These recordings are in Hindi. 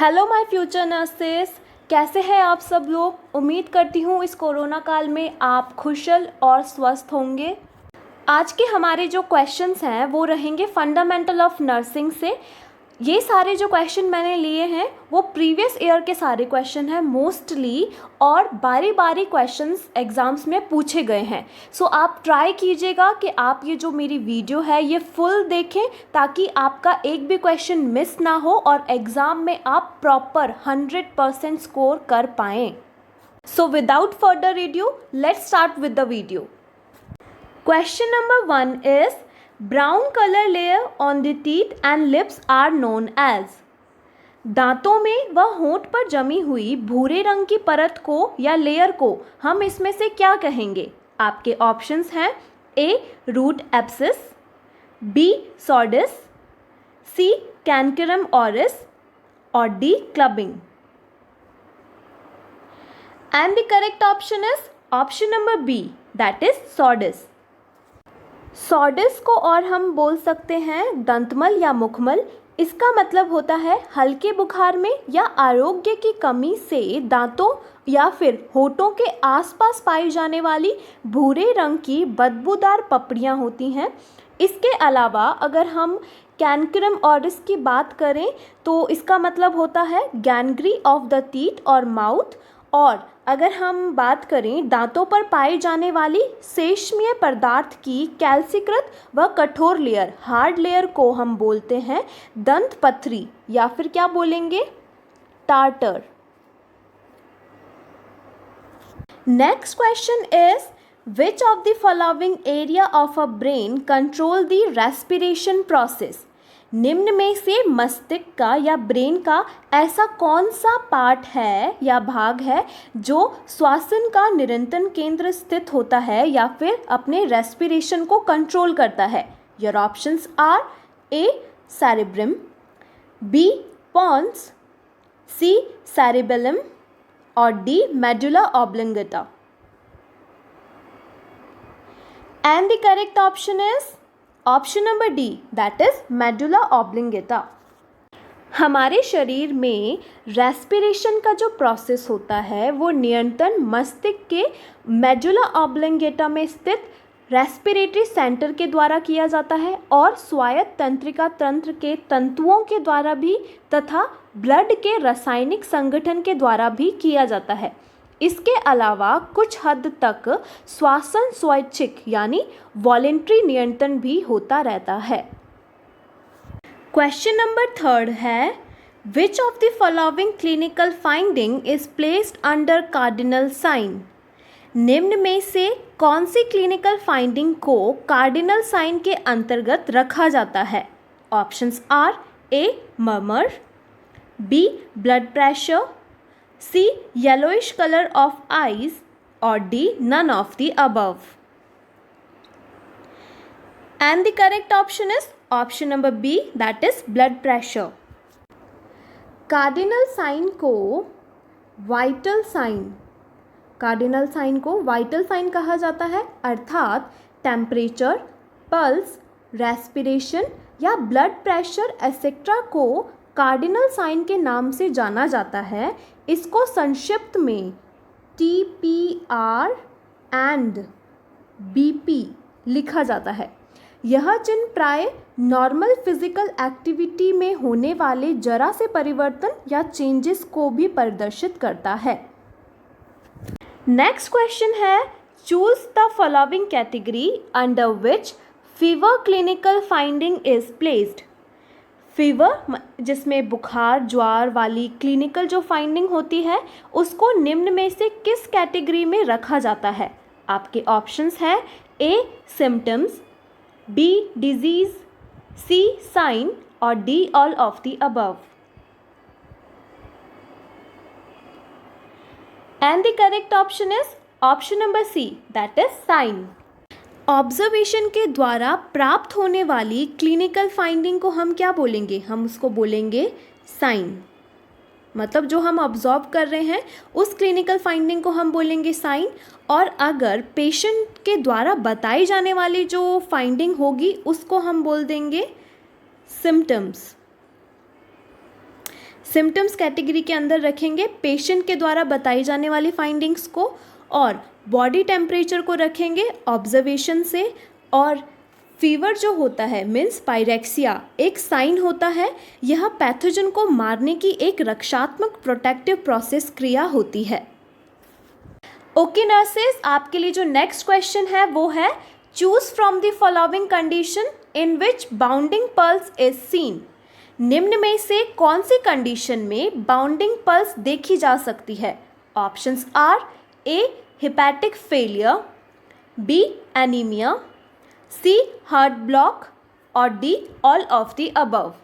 हेलो माय फ्यूचर नर्सेस, कैसे हैं आप सब लोग। उम्मीद करती हूँ इस कोरोना काल में आप खुशल और स्वस्थ होंगे। आज के हमारे जो क्वेश्चंस हैं वो रहेंगे फंडामेंटल ऑफ नर्सिंग से। ये सारे जो क्वेश्चन मैंने लिए हैं वो प्रीवियस ईयर के सारे क्वेश्चन हैं मोस्टली, और बारी बारी क्वेश्चंस एग्ज़ाम्स में पूछे गए हैं। सो आप ट्राई कीजिएगा कि आप ये जो मेरी वीडियो है ये फुल देखें ताकि आपका एक भी क्वेश्चन मिस ना हो और एग्ज़ाम में आप प्रॉपर 100% स्कोर कर पाएँ। So without further Rideau let's start with the video. Question number 1 is brown color layer on the teeth and lips are known as। दांतों में व होंठ पर जमी हुई भूरे रंग की परत को या लेयर को हम इसमें से क्या कहेंगे। आपके ऑप्शंस हैं A root abscess, B sordes, C cancrum oris और D clubbing. And the correct option is option number B, that is sordes. Sordes को और हम बोल सकते हैं दंतमल या मुखमल। इसका मतलब होता है हल्के बुखार में या आरोग्य की कमी से दांतों या फिर होठों के आसपास पाई जाने वाली भूरे रंग की बदबूदार पपड़ियाँ होती हैं। इसके अलावा अगर हम कैनकरम ऑरिस की बात करें तो इसका मतलब होता है गैंग्री ऑफ द टीथ और माउथ। और अगर हम बात करें दांतों पर पाई जाने वाली सेशमीय पदार्थ की कैल्सीकृत व कठोर लेयर, हार्ड लेयर को हम बोलते हैं दंत पथरी या फिर क्या बोलेंगे, tartar. Next question is which of the following area of a brain control the respiration process. निम्न में से मस्तिष्क का या ब्रेन का ऐसा कौन सा पार्ट है या भाग है जो श्वसन का निरंतर केंद्र स्थित होता है या फिर अपने रेस्पिरेशन को कंट्रोल करता है। Your options are A cerebrum, B pons, C cerebellum और D medulla oblongata. And the correct option is option number D, that is medulla oblongata. हमारे शरीर में रेस्पिरेशन का जो प्रोसेस होता है वो नियंत्रण मस्तिष्क के मेडुला ऑब्लिंगेटा में स्थित रेस्पिरेटरी सेंटर के द्वारा किया जाता है और स्वायत्त तंत्रिका तंत्र के तंतुओं के द्वारा भी तथा ब्लड के रासायनिक संगठन के द्वारा भी किया जाता है। इसके अलावा कुछ हद तक श्वसन स्वैच्छिक यानी वॉलेंट्री नियंत्रण भी होता रहता है। क्वेश्चन नंबर 3 है which of the following clinical finding is placed under cardinal sign. निम्न में से कौन सी क्लिनिकल फाइंडिंग को कार्डिनल साइन के अंतर्गत रखा जाता है। Options are A murmur, B blood pressure, C yellowish colour of eyes और D none of the above. And the correct option is option number B, that is blood pressure. Cardinal sign को वाइटल साइन कहा जाता है, अर्थात टेम्परेचर, पल्स, रेस्पिरेशन या ब्लड प्रेशर एक्सेट्रा को कार्डिनल साइन के नाम से जाना जाता है। इसको संक्षिप्त में TPR एंड BP लिखा जाता है। यह चिन्ह प्राय नॉर्मल फिजिकल एक्टिविटी में होने वाले जरा से परिवर्तन या चेंजेस को भी प्रदर्शित करता है। नेक्स्ट क्वेश्चन है choose the following category under which fever clinical finding is placed. Fever जिसमें बुखार ज्वार वाली क्लिनिकल जो फाइंडिंग होती है उसको निम्न में से किस कैटेगरी में रखा जाता है। आपके ऑप्शंस हैं A symptoms, B disease, C sign और D all of the above. And the correct option is option number C, that is sign. Observation के द्वारा प्राप्त होने वाली क्लिनिकल फाइंडिंग को हम क्या बोलेंगे, हम उसको बोलेंगे साइन। मतलब जो हम ऑब्जर्व कर रहे हैं उस क्लिनिकल फाइंडिंग को हम बोलेंगे साइन। और अगर पेशेंट के द्वारा बताई जाने वाली जो फाइंडिंग होगी उसको हम बोल देंगे सिम्टम्स। सिम्टम्स कैटेगरी के अंदर रखेंगे पेशेंट के द्वारा बताई जाने वाली फाइंडिंग्स को, और बॉडी टेम्परेचर को रखेंगे ऑब्जर्वेशन से, और फीवर जो होता है मीन्स पायरेक्सिया एक साइन होता है, यह पैथोजन को मारने की एक रक्षात्मक प्रोटेक्टिव प्रोसेस क्रिया होती है। ओके नर्सेज, आपके लिए जो नेक्स्ट क्वेश्चन है वो है choose from the following condition in which bounding pulse is seen. निम्न में से कौन सी कंडीशन में बाउंडिंग पल्स देखी जा सकती है? Options are A hepatic failure, B anaemia, C heart block और D all of the above.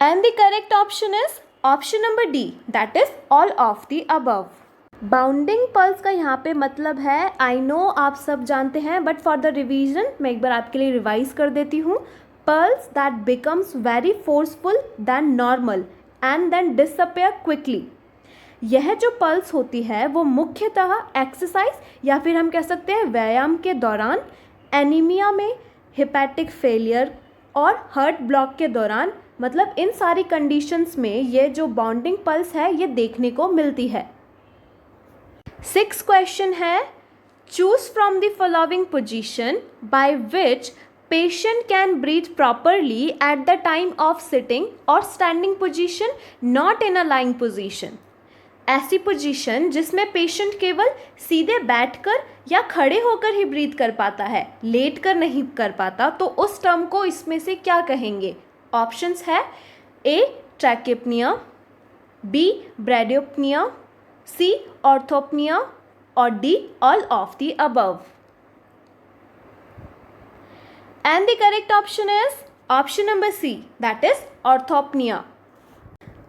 And the correct option is option number D, that is all of the above. Bounding pulse का यहाँ पे मतलब है, आई नो आप सब जानते हैं, बट फॉर द रिवीजन मैं एक बार आपके लिए रिवाइज कर देती हूँ। Pulse that becomes very forceful than normal and then disappear quickly. यह जो पल्स होती है वो मुख्यतः एक्सरसाइज या फिर हम कह सकते हैं व्यायाम के दौरान, एनीमिया में, हेपेटिक फेलियर और हार्ट ब्लॉक के दौरान, मतलब इन सारी कंडीशंस में ये जो बाउंडिंग पल्स है ये देखने को मिलती है। 6th क्वेश्चन है choose from the following position by which patient can breathe properly at the time of sitting और standing position not in a lying position. ऐसी पोजीशन जिसमें पेशेंट केवल सीधे बैठकर या खड़े होकर ही ब्रीथ कर पाता है, लेट कर नहीं कर पाता, तो उस टर्म को इसमें से क्या कहेंगे? ऑप्शंस है A tachypnoea, B bradypnoea, C orthopnoea और D all of the above. And the correct option is option number C, that is orthopnoea.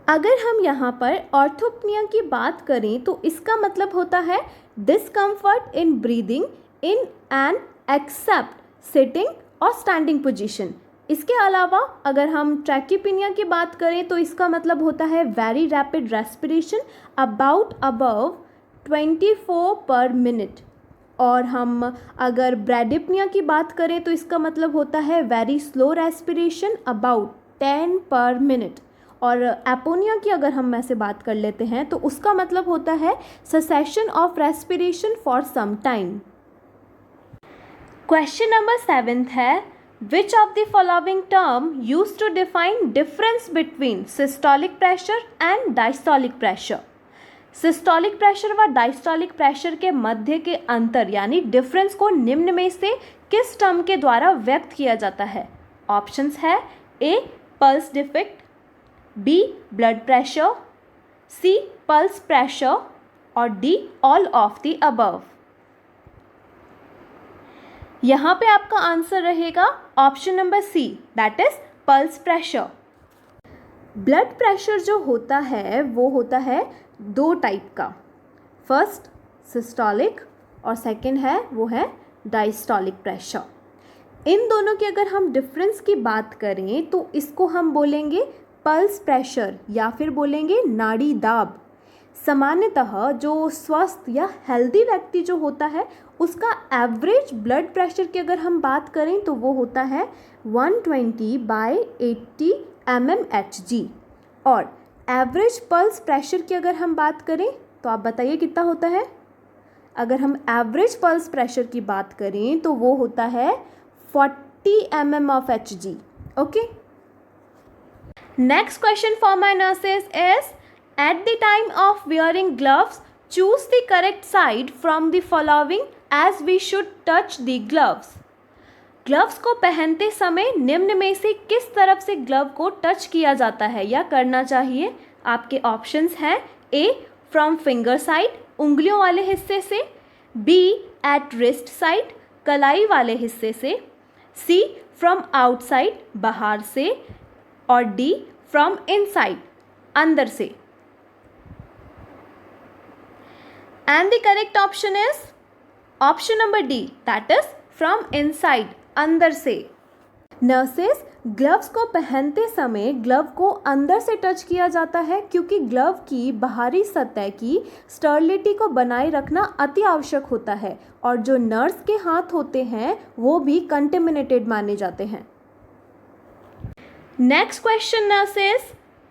अगर हम यहाँ पर ऑर्थोपनिया की बात करें तो इसका मतलब होता है discomfort in breathing in and except sitting और स्टैंडिंग पोजीशन। इसके अलावा अगर हम ट्रैकीपेनिया की बात करें तो इसका मतलब होता है very rapid respiration about above 24 पर मिनट, और हम अगर ब्रैडिपनिया की बात करें तो इसका मतलब होता है वेरी स्लो रेस्पिरेशन अबाउट 10 पर मिनट, और एपोनिया की अगर हम ऐसे बात कर लेते हैं तो उसका मतलब होता है cessation of respiration for some time. Question number 7 है Which of the following term used to define difference between systolic pressure and diastolic pressure? Systolic pressure व डायस्टोलिक प्रेशर के मध्य के अंतर यानी डिफरेंस को निम्न में से किस टर्म के द्वारा व्यक्त किया जाता है? ऑप्शंस है A pulse defect, B blood pressure, C pulse pressure और D all of the above. यहाँ पे आपका आंसर रहेगा option number C, that is pulse pressure. Blood pressure जो होता है वो होता है दो टाइप का, फर्स्ट सिस्टोलिक और सेकंड है वो है डायस्टोलिक प्रेशर। इन दोनों की अगर हम डिफरेंस की बात करें तो इसको हम बोलेंगे पल्स प्रेशर या फिर बोलेंगे नाड़ी दाब। सामान्यतः जो स्वस्थ या हेल्दी व्यक्ति जो होता है उसका एवरेज ब्लड प्रेशर की अगर हम बात करें तो वो होता है 120/80 mmHg, और एवरेज पल्स प्रेशर की अगर हम बात करें तो आप बताइए कितना होता है? अगर हम एवरेज पल्स प्रेशर की बात करें तो वो होता है 40 mmHg। Okay, next question for my nurses is At the time of wearing gloves, choose the correct side from the following as we should touch the gloves. Gloves को पहनते समय निम्न में से किस तरफ से ग्लव को टच किया जाता है या करना चाहिए? आपके ऑप्शंस हैं ए फ्रॉम फिंगर साइड उंगलियों वाले हिस्से से, बी एट रिस्ट साइड कलाई वाले हिस्से से, सी फ्रॉम आउटसाइड बाहर से और डी फ्रॉम इनसाइड अंदर से। And the correct option is option number D, that is from inside, अंदर से। नर्सेस ग्लव्स को पहनते समय ग्लव को अंदर से टच किया जाता है क्योंकि ग्लव की बाहरी सतह की स्टर्लिटी को बनाए रखना अति आवश्यक होता है, और जो नर्स के हाथ होते हैं वो भी कंटेमिनेटेड माने जाते हैं। Next question now says,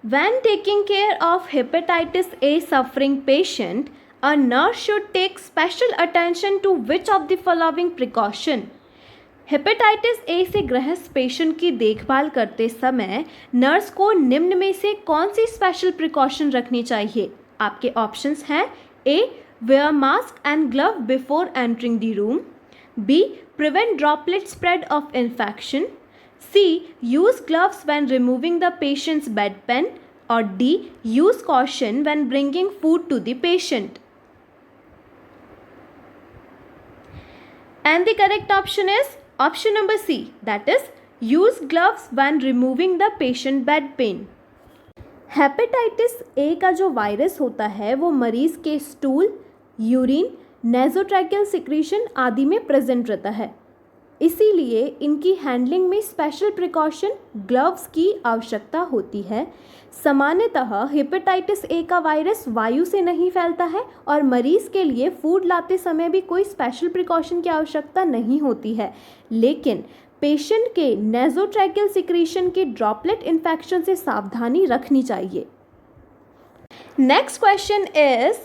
when taking care of hepatitis A suffering patient, a nurse should take special attention to which of the following precaution? Hepatitis A से ग्रस्त पेशेंट की देखभाल करते समय नर्स को निम्न में से कौन सी स्पेशल प्रिकॉशन रखनी चाहिए? आपके ऑप्शंस हैं A, wear mask and glove before entering the room, B, prevent droplet spread of infection, C, use gloves when removing the patient's bedpan, or D, use caution when bringing food to the patient. And the correct option is option number C, that is use gloves when removing the patient bedpan. Hepatitis A का जो वायरस होता है वो मरीज़ के स्टूल, यूरिन, नेज़ोट्रैकियल सिक्रीशन आदि में प्रेजेंट रहता है। इसीलिए इनकी हैंडलिंग में स्पेशल प्रिकॉशन ग्लव्स की आवश्यकता होती है। सामान्यतः हेपेटाइटिस ए का वायरस वायु से नहीं फैलता है और मरीज़ के लिए फूड लाते समय भी कोई स्पेशल प्रिकॉशन की आवश्यकता नहीं होती है, लेकिन पेशेंट के नेज़ोट्रैकियल सिक्रीशन के ड्रॉपलेट इन्फेक्शन से सावधानी रखनी चाहिए। Next question is,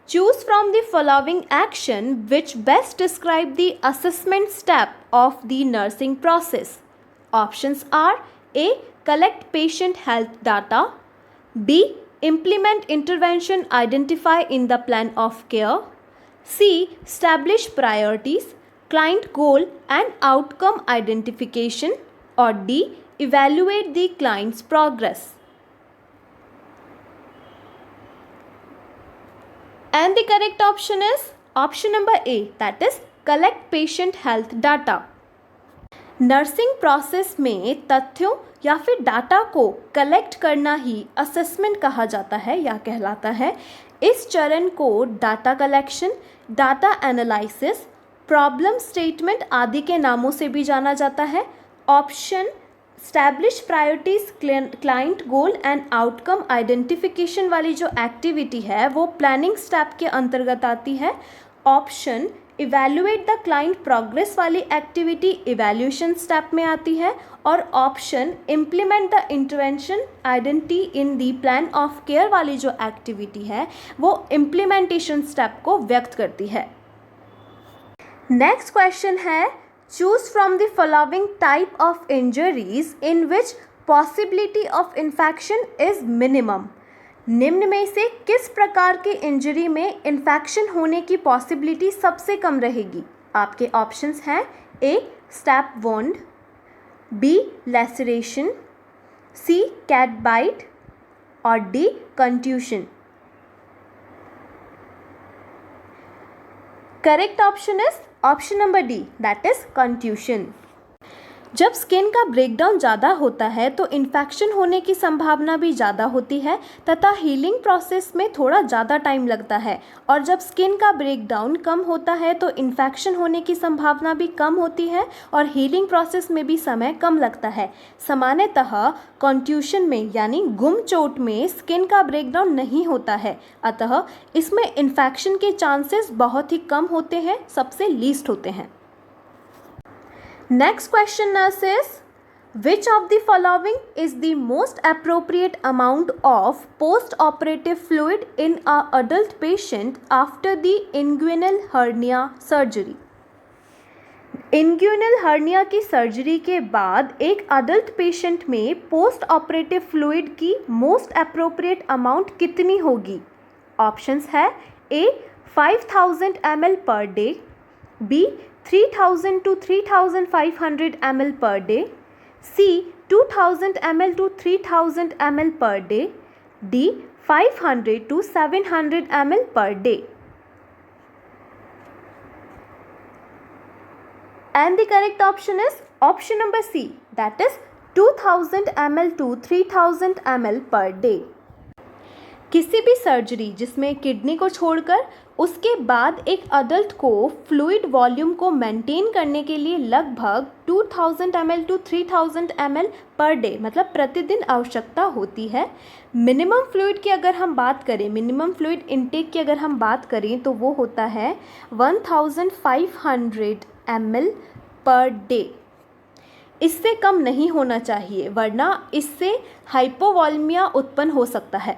choose from the following action which best describe the assessment step of the nursing process. Options are A, collect patient health data, B, implement intervention identified in the plan of care, C, establish priorities, client goal and outcome identification, or D, evaluate the client's progress. And the correct option is option number A, that is collect patient health data. Nursing process में तथ्यों या फिर डाटा को कलेक्ट करना ही असेसमेंट कहा जाता है या कहलाता है। इस चरण को data collection, data analysis, problem statement आदि के नामों से भी जाना जाता है। Option establish priorities, client goal and outcome identification वाली जो एक्टिविटी है वो प्लानिंग स्टेप के अंतर्गत आती है। Option evaluate the client progress वाली एक्टिविटी इवैल्यूएशन स्टेप में आती है। और option implement the intervention identity in the plan of care वाली जो एक्टिविटी है वो इम्प्लीमेंटेशन स्टेप को व्यक्त करती है। नेक्स्ट क्वेश्चन है, choose from the following type of injuries in which possibility of infection is minimum. निम्न में से किस प्रकार के इंजरी में इन्फेक्शन होने की पॉसिबिलिटी सबसे कम रहेगी? आपके ऑप्शंस हैं A, stab wound, B, laceration, C, cat bite, और D, contusion. Correct option is option number D, that is contusion. जब स्किन का ब्रेकडाउन ज़्यादा होता है तो इन्फेक्शन होने की संभावना भी ज़्यादा होती है तथा हीलिंग प्रोसेस में थोड़ा ज़्यादा टाइम लगता है। और जब स्किन का ब्रेकडाउन कम होता है तो इन्फेक्शन होने की संभावना भी कम होती है और हीलिंग प्रोसेस में भी समय कम लगता है। सामान्यतः कंट्यूशन में यानी गुम चोट में स्किन का ब्रेकडाउन नहीं होता है, अतः इसमें इन्फेक्शन के चांसेस बहुत ही कम होते हैं, सबसे लीस्ट होते हैं। Next question now says, which of the following is the most appropriate amount of post-operative fluid in an adult patient after the inguinal hernia surgery? Inguinal hernia की सर्जरी के बाद एक अडल्ट पेशेंट में पोस्ट ऑपरेटिव फ्लूइड की मोस्ट अप्रोप्रिएट अमाउंट कितनी होगी? ऑप्शंस है A, 5000 ml per day, B, 3000 to 3500 ml per day, C, 2000 ml to 3000 ml per day, D, 500 to 700 ml per day. And the correct option is option number C, that is 2000 ml to 3000 ml per day. किसी भी सर्जरी जिसमें किडनी को छोड़कर उसके बाद एक अडल्ट को फ्लूइड वॉल्यूम को मेंटेन करने के लिए लगभग 2000 ml to 3000 ml per day मतलब प्रतिदिन आवश्यकता होती है। मिनिमम फ्लूइड की अगर हम बात करें, मिनिमम फ्लूइड इनटेक की अगर हम बात करें तो वो होता है 1500 ml पर डे। इससे कम नहीं होना चाहिए, वरना इससे हाइपोवॉल्मिया उत्पन्न हो सकता है।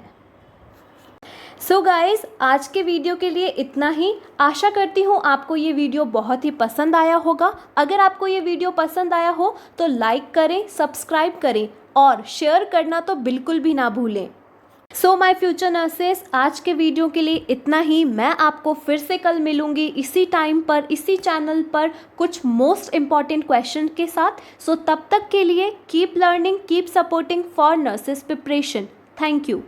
सो गाइस, आज के वीडियो के लिए इतना ही। आशा करती हूँ आपको ये वीडियो बहुत ही पसंद आया होगा। अगर आपको ये वीडियो पसंद आया हो तो लाइक करें, सब्सक्राइब करें और शेयर करना तो बिल्कुल भी ना भूलें। सो माय फ्यूचर नर्सेस, आज के वीडियो के लिए इतना ही। मैं आपको फिर से कल मिलूंगी इसी टाइम पर, इसी चैनल पर, कुछ मोस्ट इम्पॉर्टेंट क्वेश्चन के साथ। सो तब तक के लिए keep learning, keep supporting for nurses preparation. Thank you.